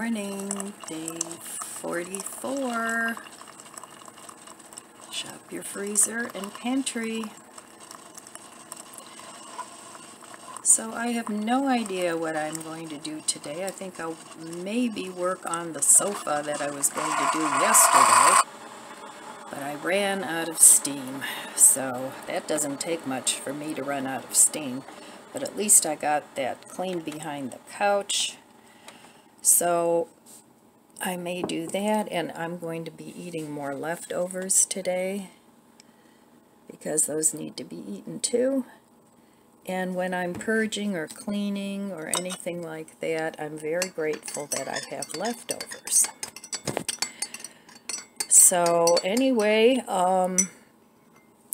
morning, day 44. Shop your freezer and pantry. So I have no idea what I'm going to do today. I think I'll maybe work on the sofa that I was going to do yesterday, but I ran out of steam. So that doesn't take much for me to run out of steam, but at least I got that clean behind the couch. So I may do that, and I'm going to be eating more leftovers today because those need to be eaten too. And when I'm purging or cleaning or anything like that, I'm very grateful that I have leftovers. So anyway,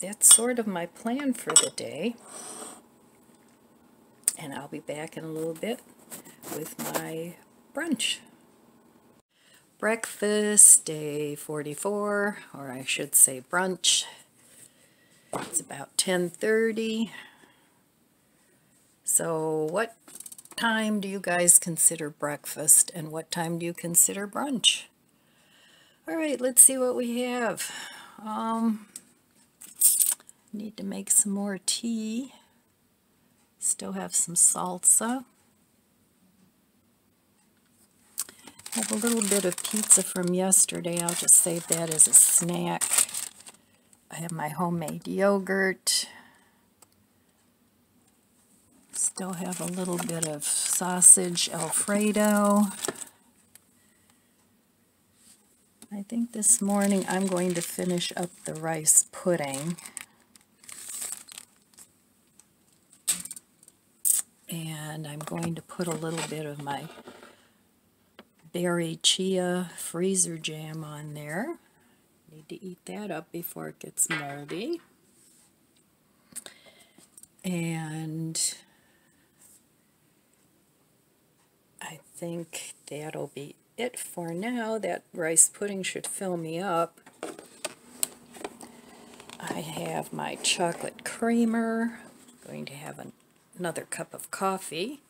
that's sort of my plan for the day. And I'll be back in a little bit with my brunch. Breakfast, day 44, or I should say brunch. It's about 10:30. So what time do you guys consider breakfast, and what time do you consider brunch? All right, let's see what we have. Need to make some more tea. Still have some salsa. Have a little bit of pizza from yesterday. I'll just save that as a snack. I have my homemade yogurt. Still have a little bit of sausage Alfredo. I think this morning I'm going to finish up the rice pudding. And I'm going to put a little bit of my berry chia freezer jam on there. Need to eat that up before it gets moldy. And I think that'll be it for now. That rice pudding should fill me up. I have my chocolate creamer. I'm going to have another cup of coffee.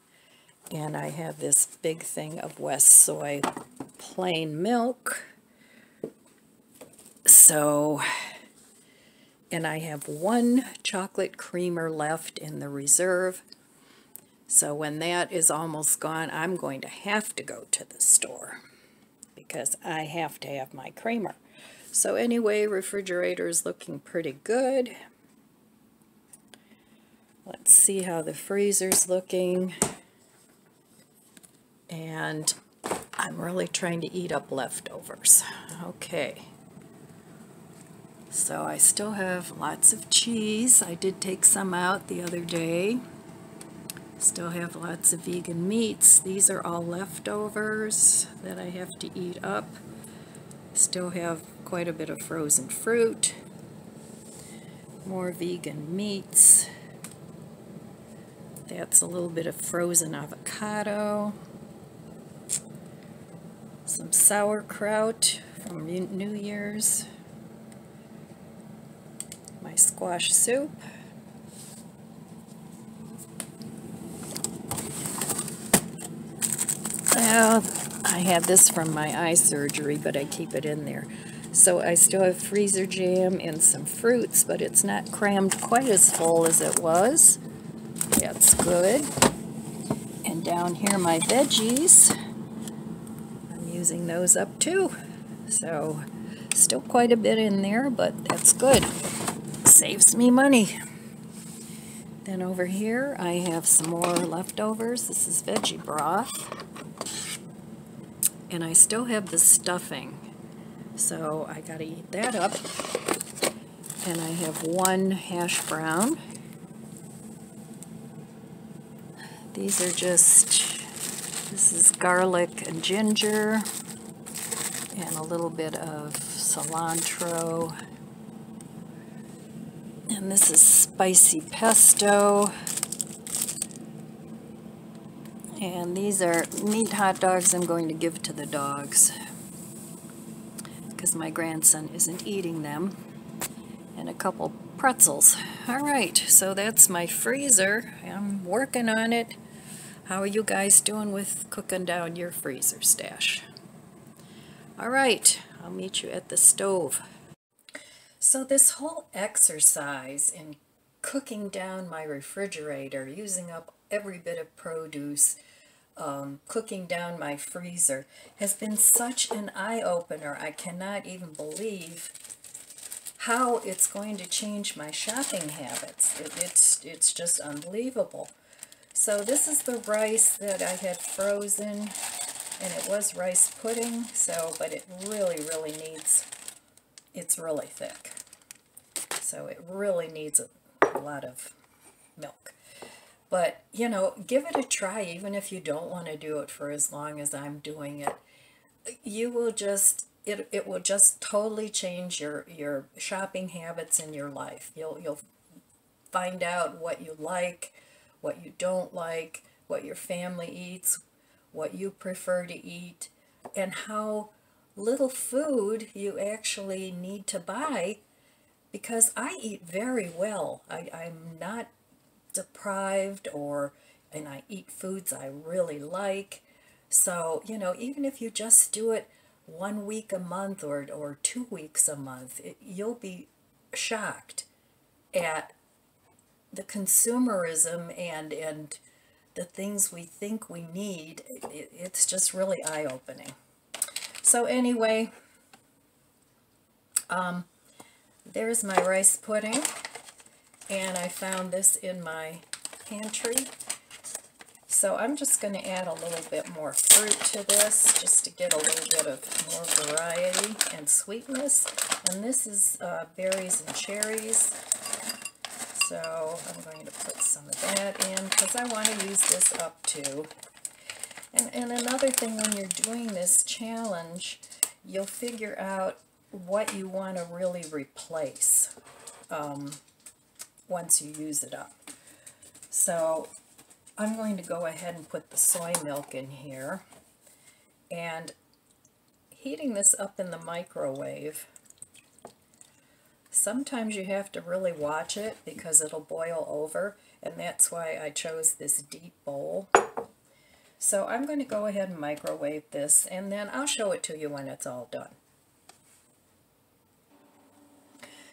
And I have this big thing of West Soy plain milk. So, and I have one chocolate creamer left in the reserve. So when that is almost gone, I'm going to have to go to the store because I have to have my creamer. So anyway, refrigerator is looking pretty good. Let's see how the freezer's looking. And I'm really trying to eat up leftovers. Okay. So I still have lots of cheese. I did take some out the other day. Still have lots of vegan meats. These are all leftovers that I have to eat up. Still have quite a bit of frozen fruit. More vegan meats. That's a little bit of frozen avocado. Some sauerkraut from New Year's. My squash soup. Well, I have this from my eye surgery, but I keep it in there. So I still have freezer jam and some fruits, but it's not crammed quite as full as it was. That's good. And down here, my veggies. I'm using those up too. So still quite a bit in there, but that's good. Saves me money. Then over here, I have some more leftovers. This is veggie broth. And I still have the stuffing, so I gotta eat that up. And I have one hash brown. These are this is garlic and ginger, and a little bit of cilantro. And this is spicy pesto. And these are meat hot dogs I'm going to give to the dogs because my grandson isn't eating them. And a couple pretzels. All right, so that's my freezer. I'm working on it. How are you guys doing with cooking down your freezer stash? All right, I'll meet you at the stove. So this whole exercise in cooking down my refrigerator, using up every bit of produce, cooking down my freezer, has been such an eye-opener. I cannot even believe how it's going to change my shopping habits. It's just unbelievable. So this is the rice that I had frozen, and it was rice pudding, but it really needs, it's really thick. So it really needs a lot of milk. But, you know, give it a try, even if you don't want to do it for as long as I'm doing it. You will just, it will just totally change your shopping habits in your life. You'll find out what you like, what you don't like, what your family eats, what you prefer to eat, and how little food you actually need to buy, because I eat very well. I'm not deprived, and I eat foods I really like. So, you know, even if you just do it 1 week a month or 2 weeks a month, you'll be shocked at the consumerism and the things we think we need. It's just really eye-opening. So anyway, there's my rice pudding, and I found this in my pantry. So I'm just going to add a little bit more fruit to this, just to get a little bit of more variety and sweetness. And this is berries and cherries. So I'm going to put some of that in, because I want to use this up too. And another thing, when you're doing this challenge, you'll figure out what you want to really replace once you use it up. So I'm going to go ahead and put the soy milk in here, and heating this up in the microwave. Sometimes you have to really watch it because it'll boil over, and that's why I chose this deep bowl. So I'm going to go ahead and microwave this, and then I'll show it to you when it's all done.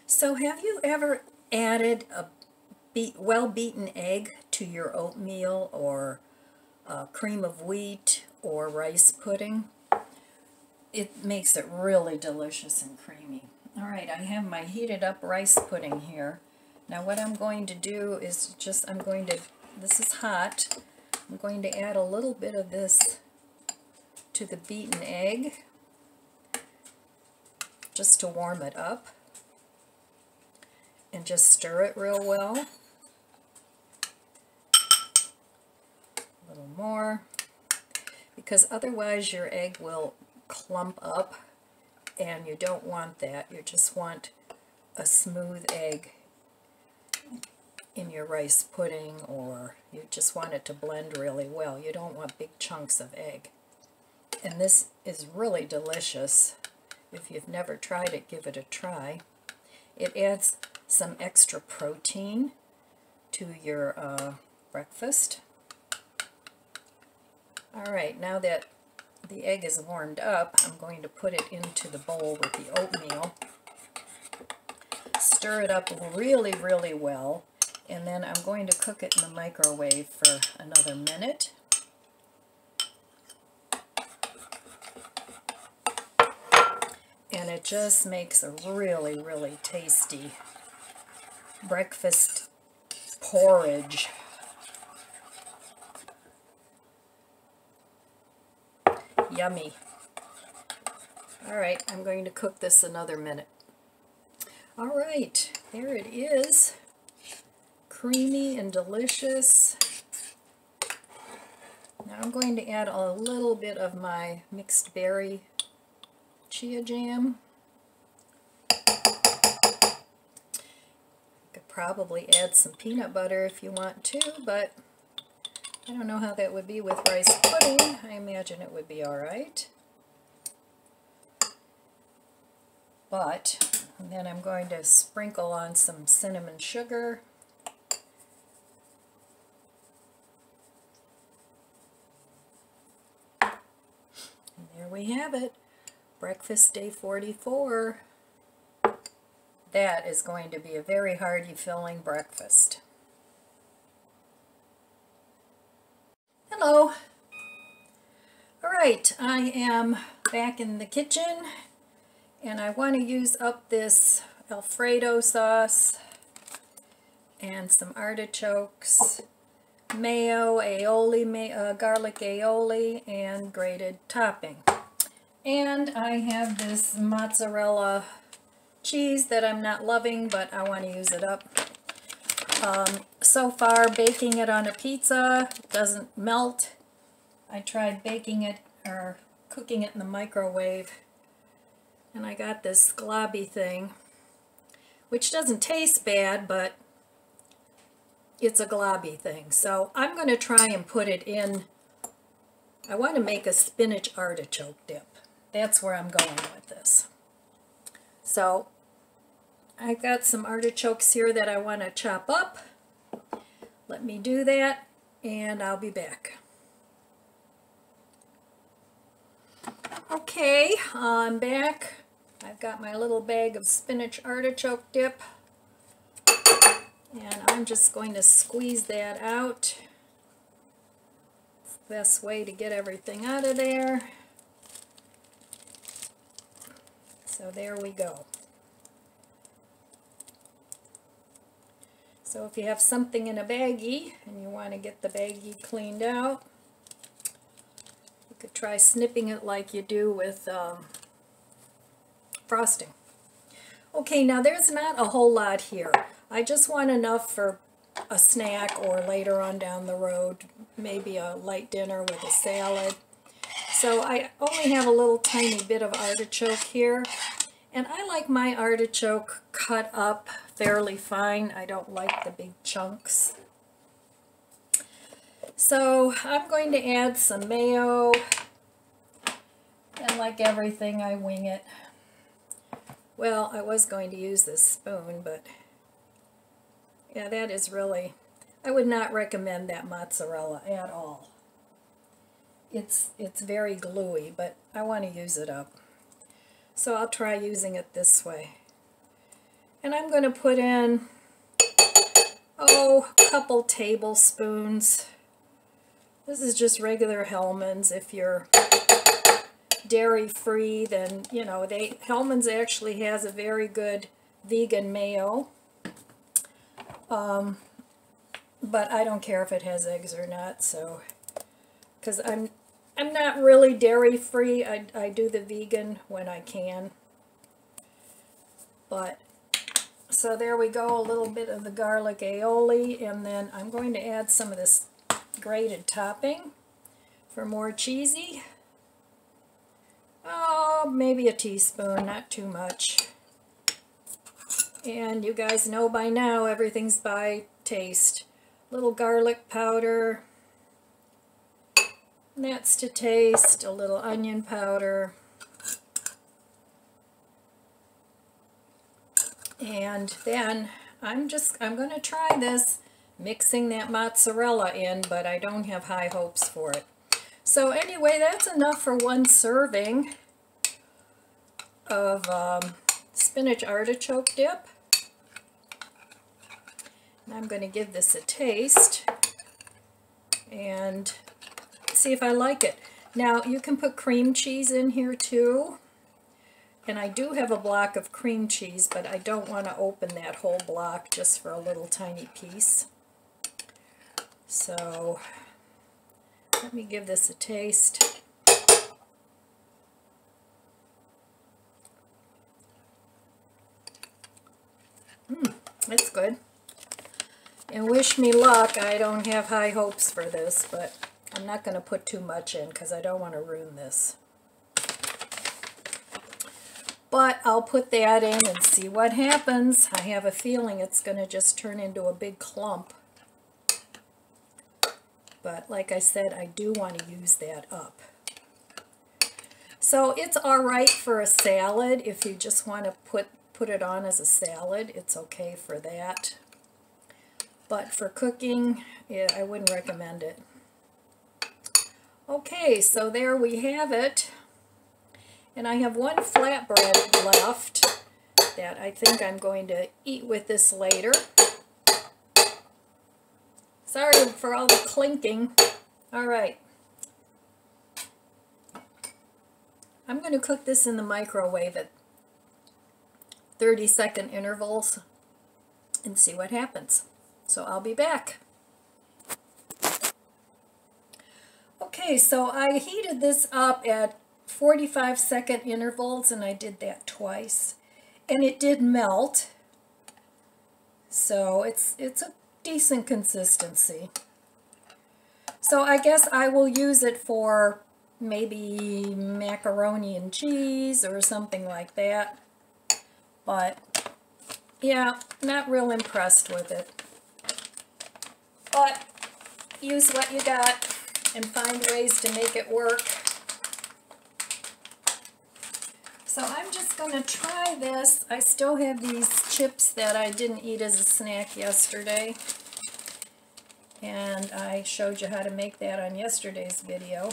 So have you ever added a well-beaten egg to your oatmeal or cream of wheat or rice pudding? It makes it really delicious and creamy. All right, I have my heated up rice pudding here. Now what I'm going to do is this is hot. I'm going to add a little bit of this to the beaten egg, just to warm it up, and just stir it real well. A little more, because otherwise your egg will clump up, and you don't want that. You just want a smooth egg in your rice pudding, or you just want it to blend really well. You don't want big chunks of egg. And this is really delicious. If you've never tried it, give it a try. It adds some extra protein to your breakfast. All right, now that the egg is warmed up, I'm going to put it into the bowl with the oatmeal. Stir it up really well, and then I'm going to cook it in the microwave for another minute. And it just makes a really tasty breakfast porridge. Yummy. All right, I'm going to cook this another minute. All right, there it is. Creamy and delicious. Now I'm going to add a little bit of my mixed berry chia jam. Could probably add some peanut butter if you want to, but I don't know how that would be with rice pudding. I imagine it would be all right. And then I'm going to sprinkle on some cinnamon sugar. we have it. Breakfast day 44. That is going to be a very hearty, filling breakfast. Hello. Alright, I am back in the kitchen and I want to use up this Alfredo sauce and some artichokes, mayo, aioli, garlic aioli, and grated topping. And I have this mozzarella cheese that I'm not loving, but I want to use it up. So far, baking it on a pizza doesn't melt. I tried baking it or cooking it in the microwave, and I got this globby thing, which doesn't taste bad, but it's a globby thing. So I'm going to try and put it in. I want to make a spinach artichoke dip. That's where I'm going with this. So I've got some artichokes here that I want to chop up. Let me do that and I'll be back. Okay, I'm back. I've got my little bag of spinach artichoke dip, and I'm just going to squeeze that out. It's the best way to get everything out of there. So there we go. So if you have something in a baggie and you want to get the baggie cleaned out, you could try snipping it like you do with frosting. Okay, now there's not a whole lot here. I just want enough for a snack or later on down the road, maybe a light dinner with a salad. So I only have a little tiny bit of artichoke here. And I like my artichoke cut up fairly fine. I don't like the big chunks. So I'm going to add some mayo. And like everything, I wing it. Well, I was going to use this spoon, but yeah, that is really, I would not recommend that mozzarella at all. It's very gluey, but I want to use it up. So I'll try using it this way. And I'm going to put in, a couple tablespoons. This is just regular Hellmann's. If you're dairy-free, then, you know, Hellmann's actually has a very good vegan mayo. But I don't care if it has eggs or not, so, because I'm not really dairy-free. I do the vegan when I can. But, so there we go, a little bit of the garlic aioli, and then I'm going to add some of this grated topping for more cheesy. Oh, maybe a teaspoon, not too much. And you guys know by now, everything's by taste. Little garlic powder. That's to taste. A little onion powder. And then I'm going to try this, mixing that mozzarella in, but I don't have high hopes for it. So anyway, that's enough for one serving of spinach artichoke dip. And I'm going to give this a taste and see if I like it. Now, you can put cream cheese in here too. And I do have a block of cream cheese, but I don't want to open that whole block just for a little tiny piece. So let me give this a taste. That's good. And wish me luck. I don't have high hopes for this, but I'm not going to put too much in because I don't want to ruin this. But I'll put that in and see what happens. I have a feeling it's going to just turn into a big clump. But like I said, I do want to use that up. So it's alright for a salad. If you just want to put it on as a salad, it's okay for that. But for cooking, yeah, I wouldn't recommend it. Okay, so there we have it. And I have one flatbread left that I think I'm going to eat with this later. Sorry for all the clinking. All right. I'm going to cook this in the microwave at 30-second intervals and see what happens. So I'll be back. Okay, so I heated this up at 45-second intervals, and I did that twice. And it did melt. So it's a decent consistency. So I guess I will use it for maybe macaroni and cheese or something like that. But yeah, not real impressed with it. But use what you got and find ways to make it work. So I'm just going to try this. I still have these chips that I didn't eat as a snack yesterday. And I showed you how to make that on yesterday's video.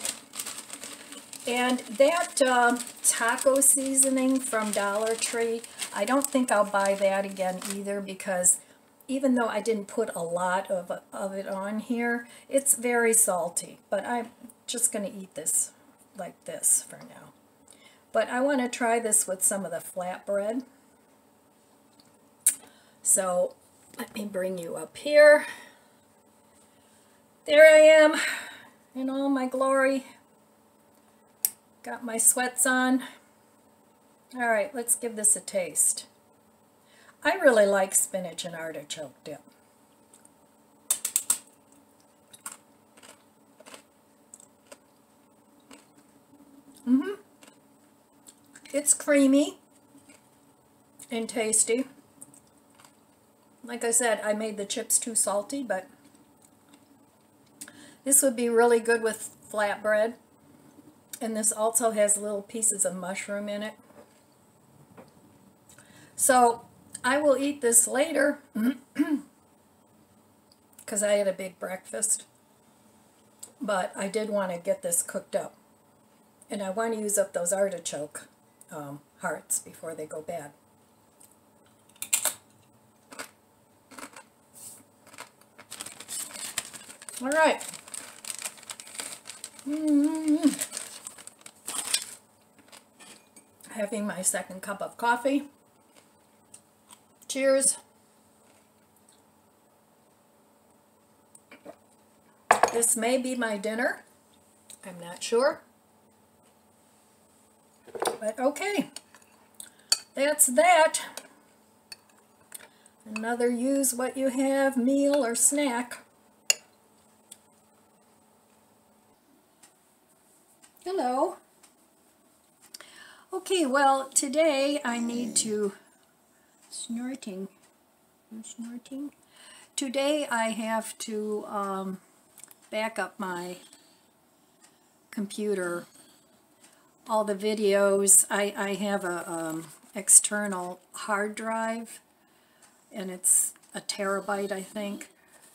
And that taco seasoning from Dollar Tree, I don't think I'll buy that again either, because even though I didn't put a lot of it on here, it's very salty. But I'm just going to eat this like this for now. But I want to try this with some of the flatbread. So let me bring you up here. There I am in all my glory. Got my sweats on. All right, let's give this a taste. I really like spinach and artichoke dip. It's creamy and tasty. Like I said, I made the chips too salty, but this would be really good with flatbread. And this also has little pieces of mushroom in it. So I will eat this later because I had a big breakfast. But I did want to get this cooked up. And I want to use up those artichoke hearts before they go bad. All right. Having my second cup of coffee. Cheers. This may be my dinner. I'm not sure. But okay. That's that. Another use what you have meal or snack. Hello. Okay, well, today I need to... Snorting. Today I have to back up my computer. All the videos. I have a external hard drive, and it's a terabyte, I think.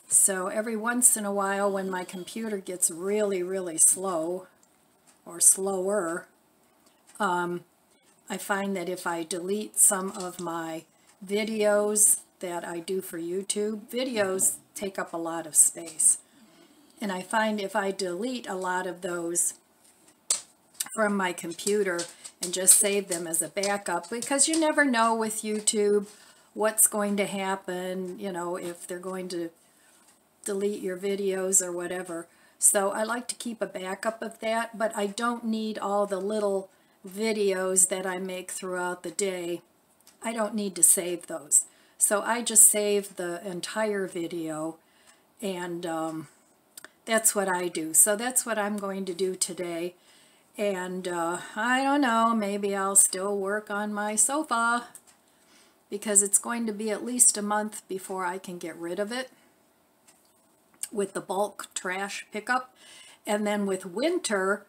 So every once in a while, when my computer gets really slow, or slower, I find that if I delete some of my videos that I do for YouTube, videos take up a lot of space. And I find if I delete a lot of those from my computer and just save them as a backup, because you never know with YouTube what's going to happen, you know, if they're going to delete your videos or whatever. So I like to keep a backup of that, but I don't need all the little videos that I make throughout the day. I don't need to save those. So I just save the entire video, and that's what I do. So that's what I'm going to do today. And I don't know, maybe I'll still work on my sofa, because it's going to be at least a month before I can get rid of it with the bulk trash pickup. And then with winter,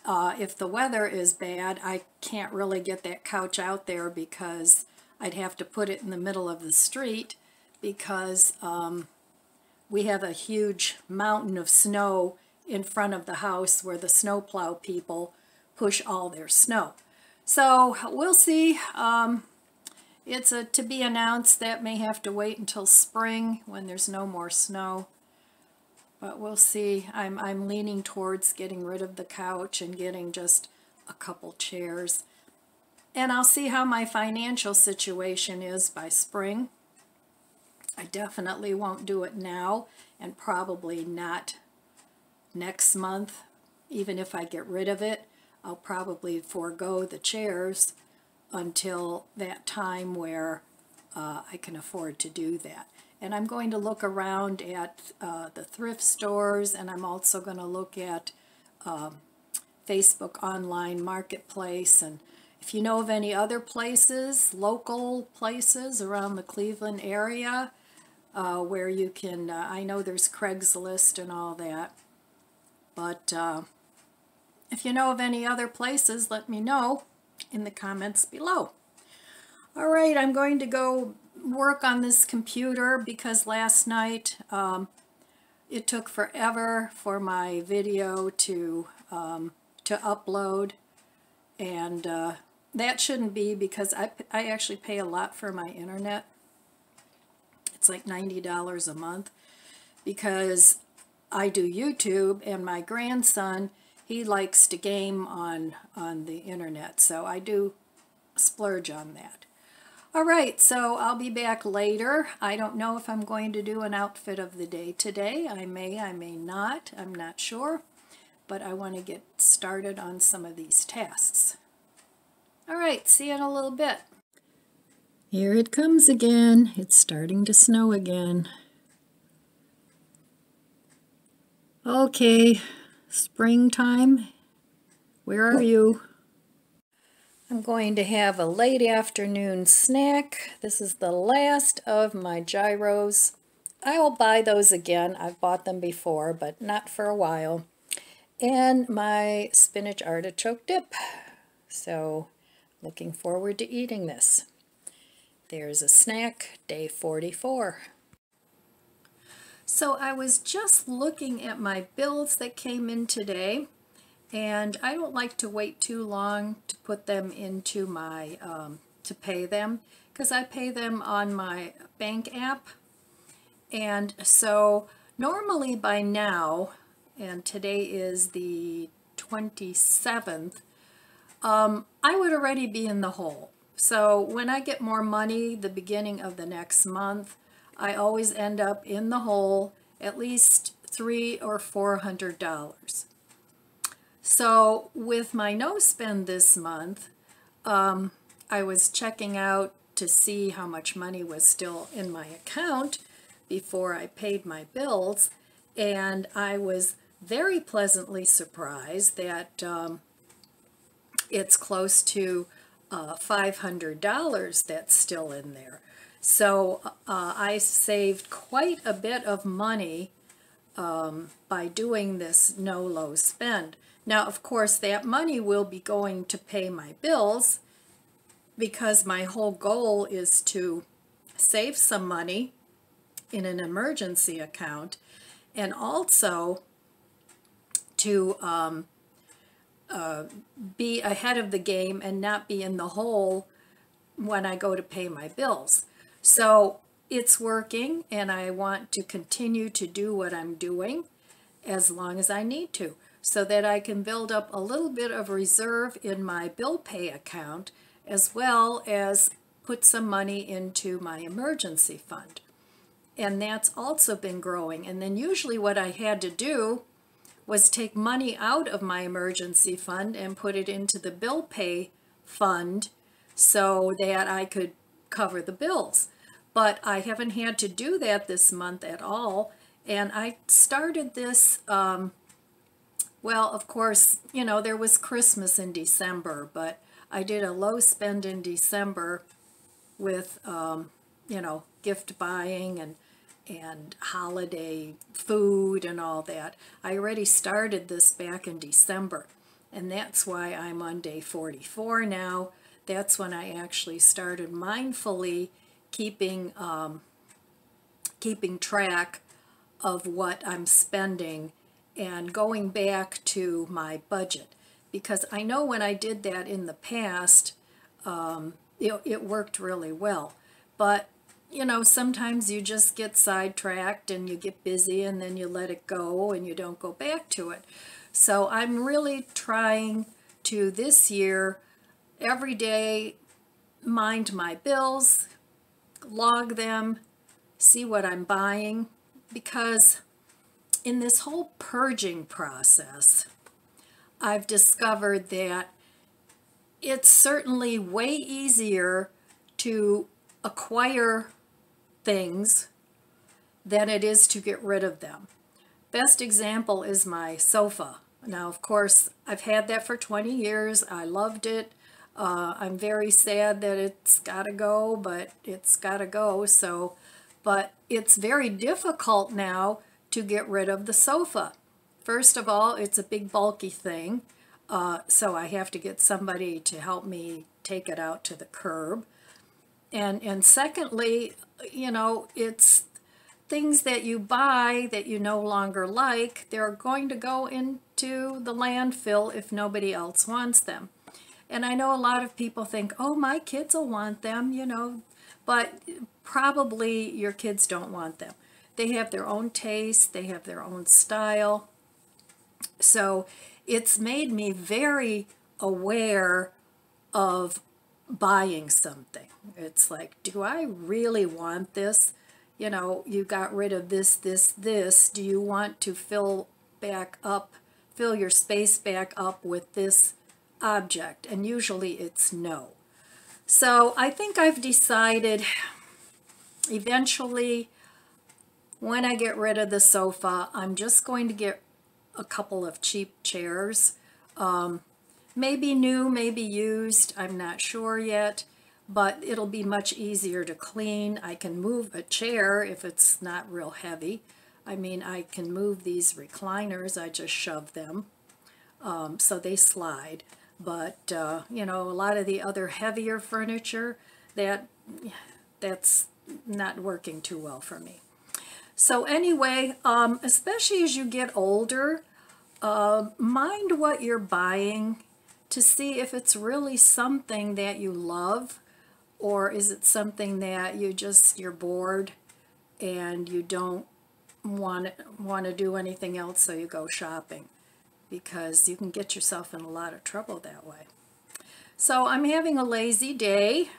if the weather is bad, I can't really get that couch out there, because I'd have to put it in the middle of the street, because we have a huge mountain of snow in front of the house where the snowplow people push all their snow. So we'll see. It's a to be announced. That may have to wait until spring when there's no more snow. But we'll see. I'm leaning towards getting rid of the couch and getting just a couple chairs. And I'll see how my financial situation is by spring. I definitely won't do it now, and probably not next month. Even if I get rid of it, I'll probably forego the chairs until that time where I can afford to do that. And I'm going to look around at the thrift stores, and I'm also going to look at Facebook online marketplace. And if you know of any other places, local places around the Cleveland area where you can, I know there's Craigslist and all that, but if you know of any other places, let me know in the comments below. All right, I'm going to go work on this computer because last night it took forever for my video to upload, and that shouldn't be, because I actually pay a lot for my internet. It's like $90 a month because I do YouTube, and my grandson, he likes to game on the internet, so I do splurge on that. All right, so I'll be back later. I don't know if I'm going to do an outfit of the day today. I may not. I'm not sure. But I want to get started on some of these tasks. All right, see you in a little bit. Here it comes again. It's starting to snow again. Okay, springtime. Where are you? I'm going to have a late afternoon snack. This is the last of my gyros. I will buy those again. I've bought them before, but not for a while. And my spinach artichoke dip. So, looking forward to eating this. There's a snack, day 44. So I was just looking at my bills that came in today, and I don't like to wait too long to put them into my, to pay them, because I pay them on my bank app. And so normally by now, and today is the 27th, I would already be in the hole. So when I get more money the beginning of the next month, I always end up in the hole at least $300 or $400. So with my no spend this month, I was checking out to see how much money was still in my account before I paid my bills, and I was very pleasantly surprised that it's close to $500 that's still in there. So I saved quite a bit of money by doing this no low spend. Now, of course, that money will be going to pay my bills, because my whole goal is to save some money in an emergency account, and also to be ahead of the game and not be in the hole when I go to pay my bills. So it's working, and I want to continue to do what I'm doing as long as I need to, so that I can build up a little bit of reserve in my bill pay account, as well as put some money into my emergency fund. And that's also been growing. And then usually what I had to do was take money out of my emergency fund and put it into the bill pay fund so that I could cover the bills. But I haven't had to do that this month at all. And I started this, well, of course, you know, there was Christmas in December, but I did a low spend in December with, you know, gift buying and holiday food and all that. I already started this back in December, and that's why I'm on day 44 now. That's when I actually started mindfully keeping track of what I'm spending and going back to my budget. because I know when I did that in the past, it worked really well. But, you know, sometimes you just get sidetracked and you get busy and then you let it go and you don't go back to it. So I'm really trying to this year, every day, mind my bills, log them, see what I'm buying, because in this whole purging process, I've discovered that it's certainly way easier to acquire things than it is to get rid of them. Best example is my sofa. Now, of course, I've had that for 20 years. I loved it. I'm very sad that it's got to go, but it's got to go. So, but it's very difficult now to get rid of the sofa. First of all, it's a big bulky thing, so I have to get somebody to help me take it out to the curb. And secondly, you know, it's things that you buy that you no longer like. They're going to go into the landfill if nobody else wants them. And I know a lot of people think, oh, my kids will want them, you know, but probably your kids don't want them. They have their own taste, they have their own style. So it's made me very aware of buying something. It's like, do I really want this? You know, you got rid of this. Do you want to fill your space back up with this object? And usually it's no. So I think I've decided eventually when I get rid of the sofa, I'm just going to get a couple of cheap chairs. Maybe new, maybe used, I'm not sure yet, but it'll be much easier to clean. I can move a chair if it's not real heavy. I mean, I can move these recliners, I just shove them, so they slide. But, you know, a lot of the other heavier furniture, that's not working too well for me. So anyway, especially as you get older, mind what you're buying to see if it's really something that you love, or is it something that you're bored and you don't want to do anything else, so you go shopping, because you can get yourself in a lot of trouble that way. So I'm having a lazy day,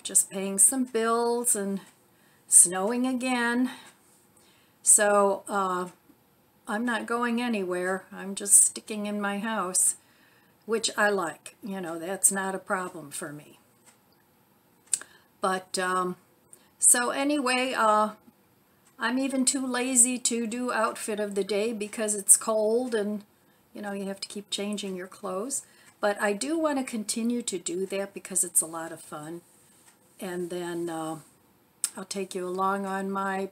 just paying some bills, and snowing again. So I'm not going anywhere. I'm just sticking in my house, which I like. You know, that's not a problem for me. But so anyway, I'm even too lazy to do outfit of the day because it's cold and, you know, you have to keep changing your clothes. But I do want to continue to do that because it's a lot of fun. And then I'll take you along on my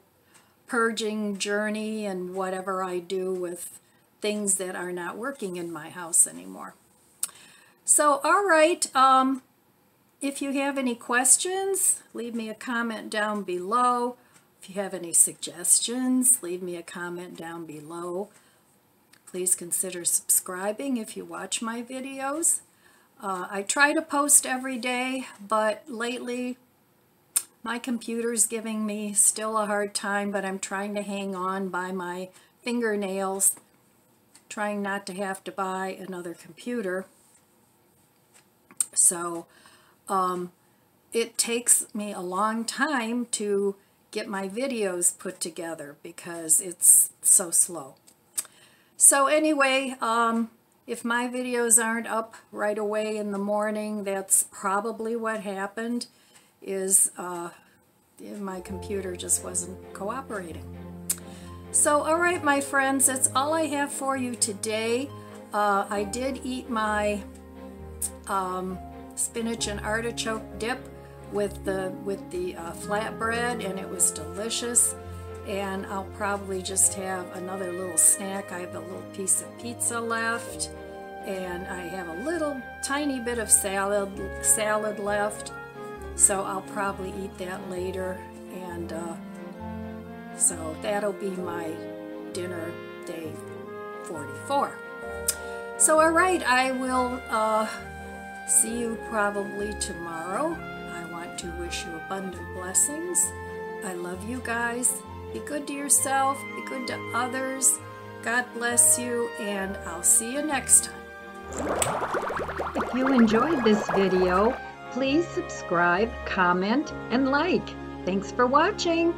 purging journey and whatever I do with things that are not working in my house anymore. So, all right, if you have any questions, leave me a comment down below. If you have any suggestions, leave me a comment down below. Please consider subscribing if you watch my videos. I try to post every day, but lately my computer's giving me still a hard time, but I'm trying to hang on by my fingernails, trying not to have to buy another computer. So it takes me a long time to get my videos put together because it's so slow. So anyway, if my videos aren't up right away in the morning, that's probably what happened, is my computer just wasn't cooperating. So, all right, my friends, that's all I have for you today. I did eat my spinach and artichoke dip with the flatbread, and it was delicious. And I'll probably just have another little snack. I have a little piece of pizza left, and I have a little tiny bit of salad left. So I'll probably eat that later, and so that'll be my dinner day 44. So all right, I will see you probably tomorrow. I want to wish you abundant blessings. I love you guys. Be good to yourself, be good to others. God bless you, and I'll see you next time. If you enjoyed this video, please subscribe, comment, and like. Thanks for watching.